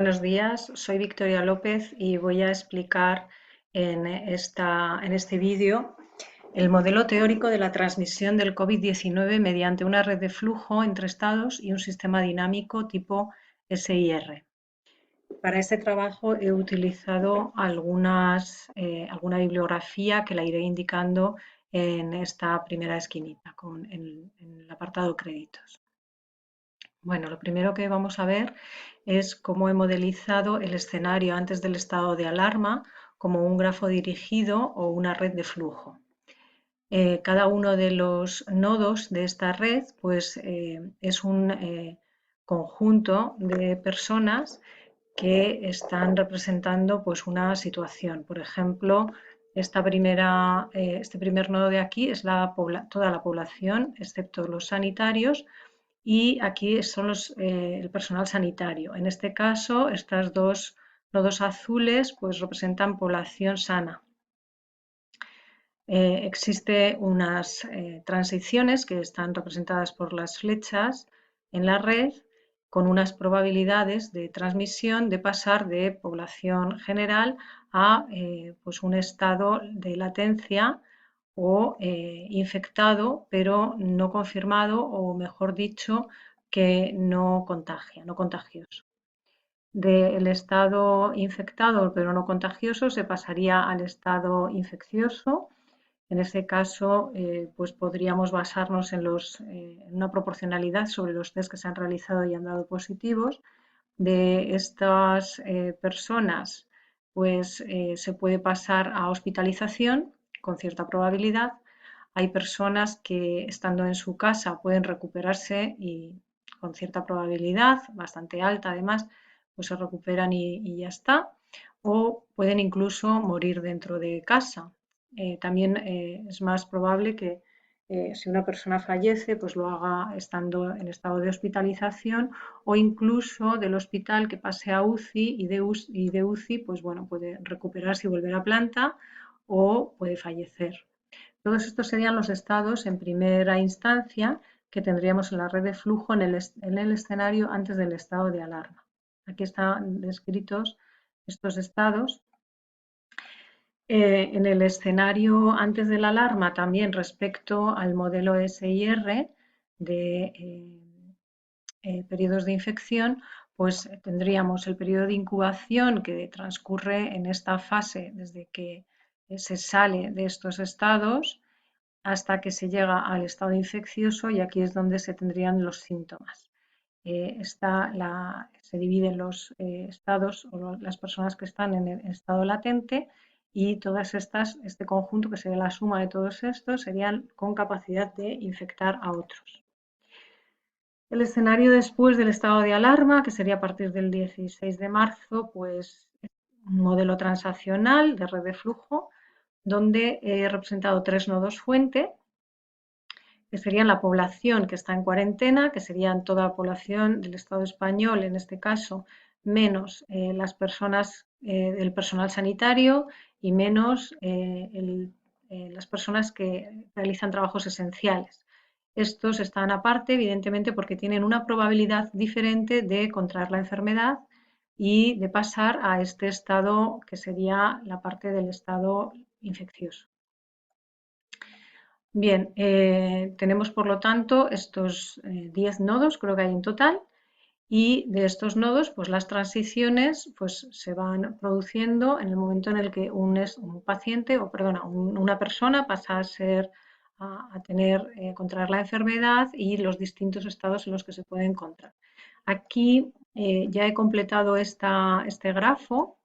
Buenos días, soy Victoria López y voy a explicar en este vídeo el modelo teórico de la transmisión del COVID-19 mediante una red de flujo entre estados y un sistema dinámico tipo SIR. Para este trabajo he utilizado alguna bibliografía que la iré indicando en esta primera esquinita, en el apartado créditos. Bueno, lo primero que vamos a ver es cómo he modelizado el escenario antes del estado de alarma como un grafo dirigido o una red de flujo. Cada uno de los nodos de esta red es un conjunto de personas que están representando una situación. Por ejemplo, este primer nodo de aquí es toda la población, excepto los sanitarios, y aquí son el personal sanitario. En este caso, estos dos nodos azules representan población sana. Existen unas transiciones que están representadas por las flechas en la red con unas probabilidades de transmisión de pasar de población general a un estado de latencia o infectado pero no confirmado, o mejor dicho, que no contagia, no contagioso. Del estado infectado pero no contagioso se pasaría al estado infeccioso. En ese caso, podríamos basarnos en una proporcionalidad sobre los test que se han realizado y han dado positivos. De estas personas, se puede pasar a hospitalización con cierta probabilidad. Hay personas que, estando en su casa, pueden recuperarse y con cierta probabilidad, bastante alta además, se recuperan y ya está. O pueden incluso morir dentro de casa. También es más probable que si una persona fallece, lo haga estando en estado de hospitalización, o incluso del hospital que pase a UCI, y de UCI puede recuperarse y volver a planta, o puede fallecer. Todos estos serían los estados en primera instancia que tendríamos en la red de flujo en el escenario antes del estado de alarma. Aquí están descritos estos estados. En el escenario antes de la alarma, también respecto al modelo SIR de periodos de infección, tendríamos el periodo de incubación que transcurre en esta fase desde que se sale de estos estados hasta que se llega al estado infeccioso, y aquí es donde se tendrían los síntomas. Se dividen los estados o las personas que están en el estado latente, y este conjunto, que sería la suma de todos estos, serían con capacidad de infectar a otros. El escenario después del estado de alarma, que sería a partir del 16 de marzo, es un modelo transaccional de red de flujo, donde he representado tres nodos fuente, que serían la población que está en cuarentena, que serían toda la población del Estado español, en este caso, menos las personas del personal sanitario y menos las personas que realizan trabajos esenciales. Estos están aparte, evidentemente, porque tienen una probabilidad diferente de contraer la enfermedad y de pasar a este estado, que sería la parte del estado infeccioso. Bien, tenemos por lo tanto estos 10 nodos, creo que hay en total, y de estos nodos las transiciones se van produciendo en el momento en el que una persona pasa a contraer la enfermedad y los distintos estados en los que se puede encontrar. Aquí ya he completado este grafo,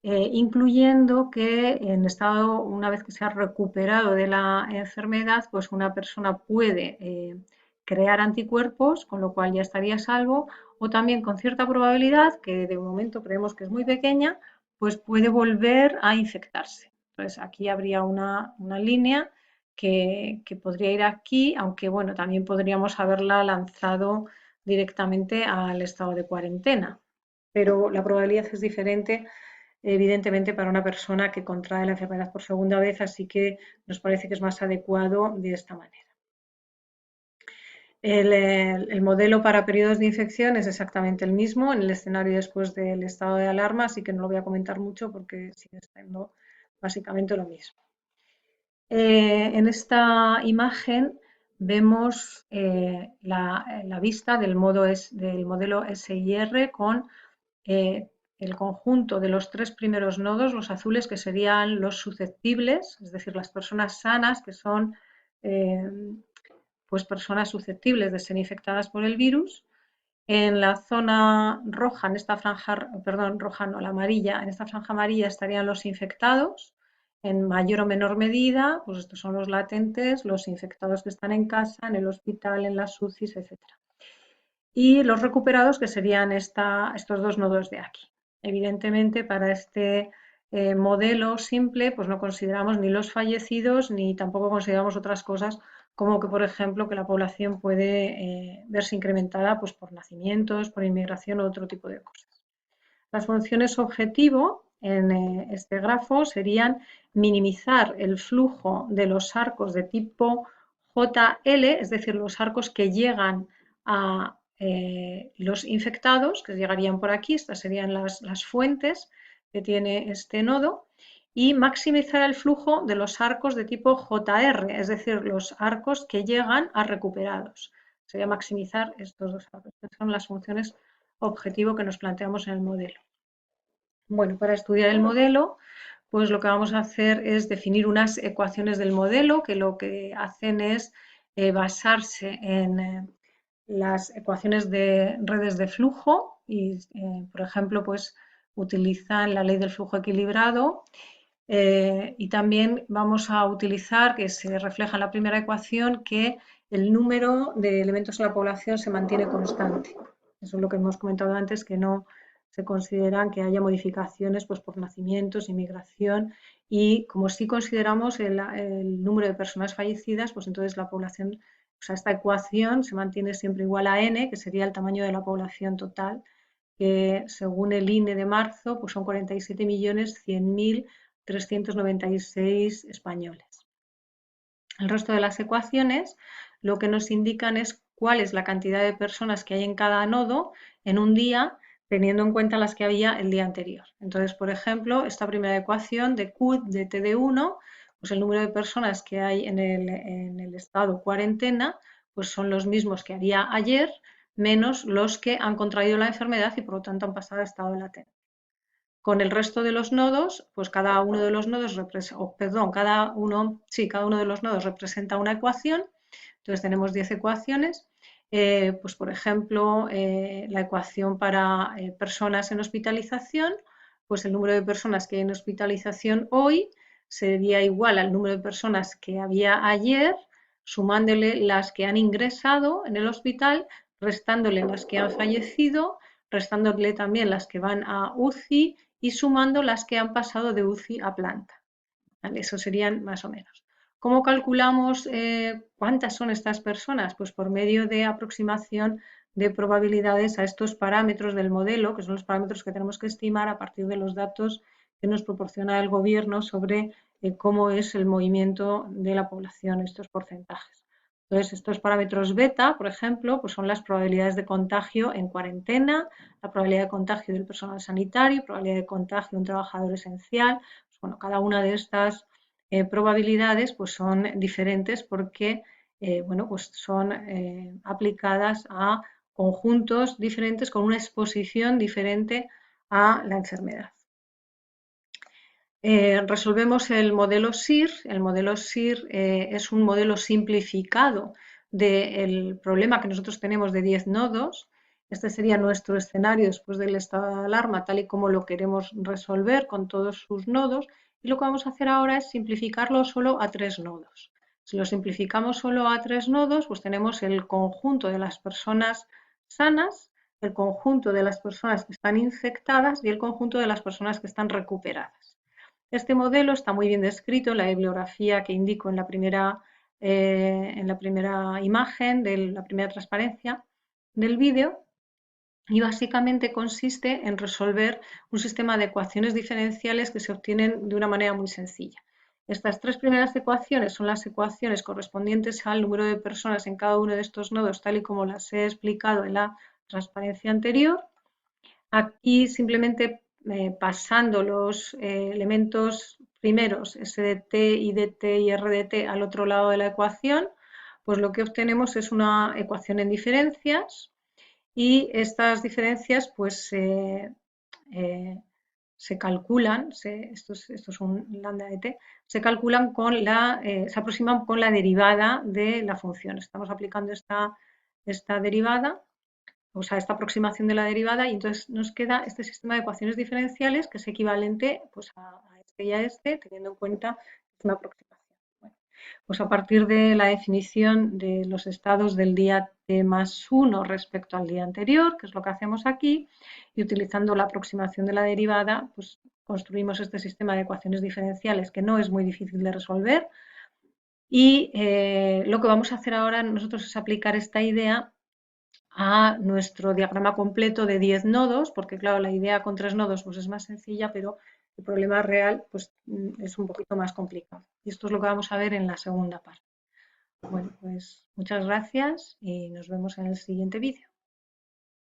incluyendo que una vez que se ha recuperado de la enfermedad, una persona puede crear anticuerpos, con lo cual ya estaría a salvo, o también con cierta probabilidad, que de momento creemos que es muy pequeña, puede volver a infectarse. Entonces aquí habría una línea que podría ir aquí, aunque bueno, también podríamos haberla lanzado directamente al estado de cuarentena, pero la probabilidad es diferente, evidentemente, para una persona que contrae la enfermedad por segunda vez, así que nos parece que es más adecuado de esta manera. El modelo para periodos de infección es exactamente el mismo en el escenario después del estado de alarma, así que no lo voy a comentar mucho porque sigue siendo básicamente lo mismo. En esta imagen vemos la vista del modelo SIR con el conjunto de los tres primeros nodos, los azules, que serían los susceptibles, es decir, las personas sanas, que son eh, pues personas susceptibles de ser infectadas por el virus. En la zona roja, en esta franja, perdón, roja no, la amarilla, en esta franja amarilla estarían los infectados, en mayor o menor medida, pues estos son los latentes, los infectados que están en casa, en el hospital, en las UCIs, etcétera. Y los recuperados, que serían estos dos nodos de aquí. Evidentemente, para este modelo simple, pues no consideramos ni los fallecidos ni tampoco consideramos otras cosas como que, por ejemplo, que la población puede verse incrementada pues, por nacimientos, por inmigración u otro tipo de cosas. Las funciones objetivo en este grafo serían minimizar el flujo de los arcos de tipo JL, es decir, los arcos que llegan a los infectados, que llegarían por aquí, estas serían las fuentes que tiene este nodo, y maximizar el flujo de los arcos de tipo JR, es decir, los arcos que llegan a recuperados. Sería maximizar estos dos arcos. Estas son las funciones objetivo que nos planteamos en el modelo. Bueno, para estudiar el modelo, pues lo que vamos a hacer es definir unas ecuaciones del modelo que lo que hacen es basarse en las ecuaciones de redes de flujo y, por ejemplo, pues utilizan la ley del flujo equilibrado y también vamos a utilizar, que se refleja en la primera ecuación, que el número de elementos en la población se mantiene constante. Eso es lo que hemos comentado antes, que no se consideran que haya modificaciones pues, por nacimientos, inmigración, y como sí consideramos el número de personas fallecidas, pues entonces la población, o sea, esta ecuación se mantiene siempre igual a n, que sería el tamaño de la población total, que según el INE de marzo, pues son 47.100.396 españoles. El resto de las ecuaciones lo que nos indican es cuál es la cantidad de personas que hay en cada nodo en un día, teniendo en cuenta las que había el día anterior. Entonces, por ejemplo, esta primera ecuación de Q de T de 1, pues el número de personas que hay en el estado cuarentena, pues son los mismos que había ayer, menos los que han contraído la enfermedad y por lo tanto han pasado a estado latente. Con el resto de los nodos, pues cada uno de los nodos cada uno de los nodos representa una ecuación. Entonces tenemos 10 ecuaciones. Pues por ejemplo, la ecuación para personas en hospitalización, pues el número de personas que hay en hospitalización hoy sería igual al número de personas que había ayer, sumándole las que han ingresado en el hospital, restándole las que han fallecido, restándole también las que van a UCI y sumando las que han pasado de UCI a planta. ¿Vale? Eso serían más o menos. ¿Cómo calculamos cuántas son estas personas? Pues por medio de aproximación de probabilidades a estos parámetros del modelo, que son los parámetros que tenemos que estimar a partir de los datos que nos proporciona el gobierno sobre cómo es el movimiento de la población, estos porcentajes. Entonces, estos parámetros beta, por ejemplo, pues son las probabilidades de contagio en cuarentena, la probabilidad de contagio del personal sanitario, probabilidad de contagio de un trabajador esencial. Pues, bueno, cada una de estas probabilidades pues son diferentes porque bueno, pues son aplicadas a conjuntos diferentes con una exposición diferente a la enfermedad. Resolvemos el modelo SIR. El modelo SIR es un modelo simplificado del problema que nosotros tenemos de 10 nodos. Este sería nuestro escenario después del estado de alarma, tal y como lo queremos resolver con todos sus nodos. Y lo que vamos a hacer ahora es simplificarlo solo a 3 nodos. Si lo simplificamos solo a 3 nodos, pues tenemos el conjunto de las personas sanas, el conjunto de las personas que están infectadas y el conjunto de las personas que están recuperadas. Este modelo está muy bien descrito en la bibliografía que indico en la primera imagen, de la primera transparencia del vídeo, y básicamente consiste en resolver un sistema de ecuaciones diferenciales que se obtienen de una manera muy sencilla. Estas tres primeras ecuaciones son las ecuaciones correspondientes al número de personas en cada uno de estos nodos, tal y como las he explicado en la transparencia anterior. Aquí simplemente pasando los elementos primeros, S de t, I de t y R de t, al otro lado de la ecuación, pues lo que obtenemos es una ecuación en diferencias, y estas diferencias pues se calculan, esto es un lambda de t, se calculan se aproximan con la derivada de la función. Estamos aplicando esta derivada, o sea, esta aproximación de la derivada, y entonces nos queda este sistema de ecuaciones diferenciales que es equivalente pues, a este y a este, teniendo en cuenta una aproximación. Bueno, pues a partir de la definición de los estados del día t+1 respecto al día anterior, que es lo que hacemos aquí, y utilizando la aproximación de la derivada, pues construimos este sistema de ecuaciones diferenciales que no es muy difícil de resolver. Y lo que vamos a hacer ahora nosotros es aplicar esta idea a nuestro diagrama completo de 10 nodos, porque claro, la idea con 3 nodos pues es más sencilla, pero el problema real pues es un poquito más complicado. Y esto es lo que vamos a ver en la segunda parte. Bueno, pues muchas gracias y nos vemos en el siguiente vídeo.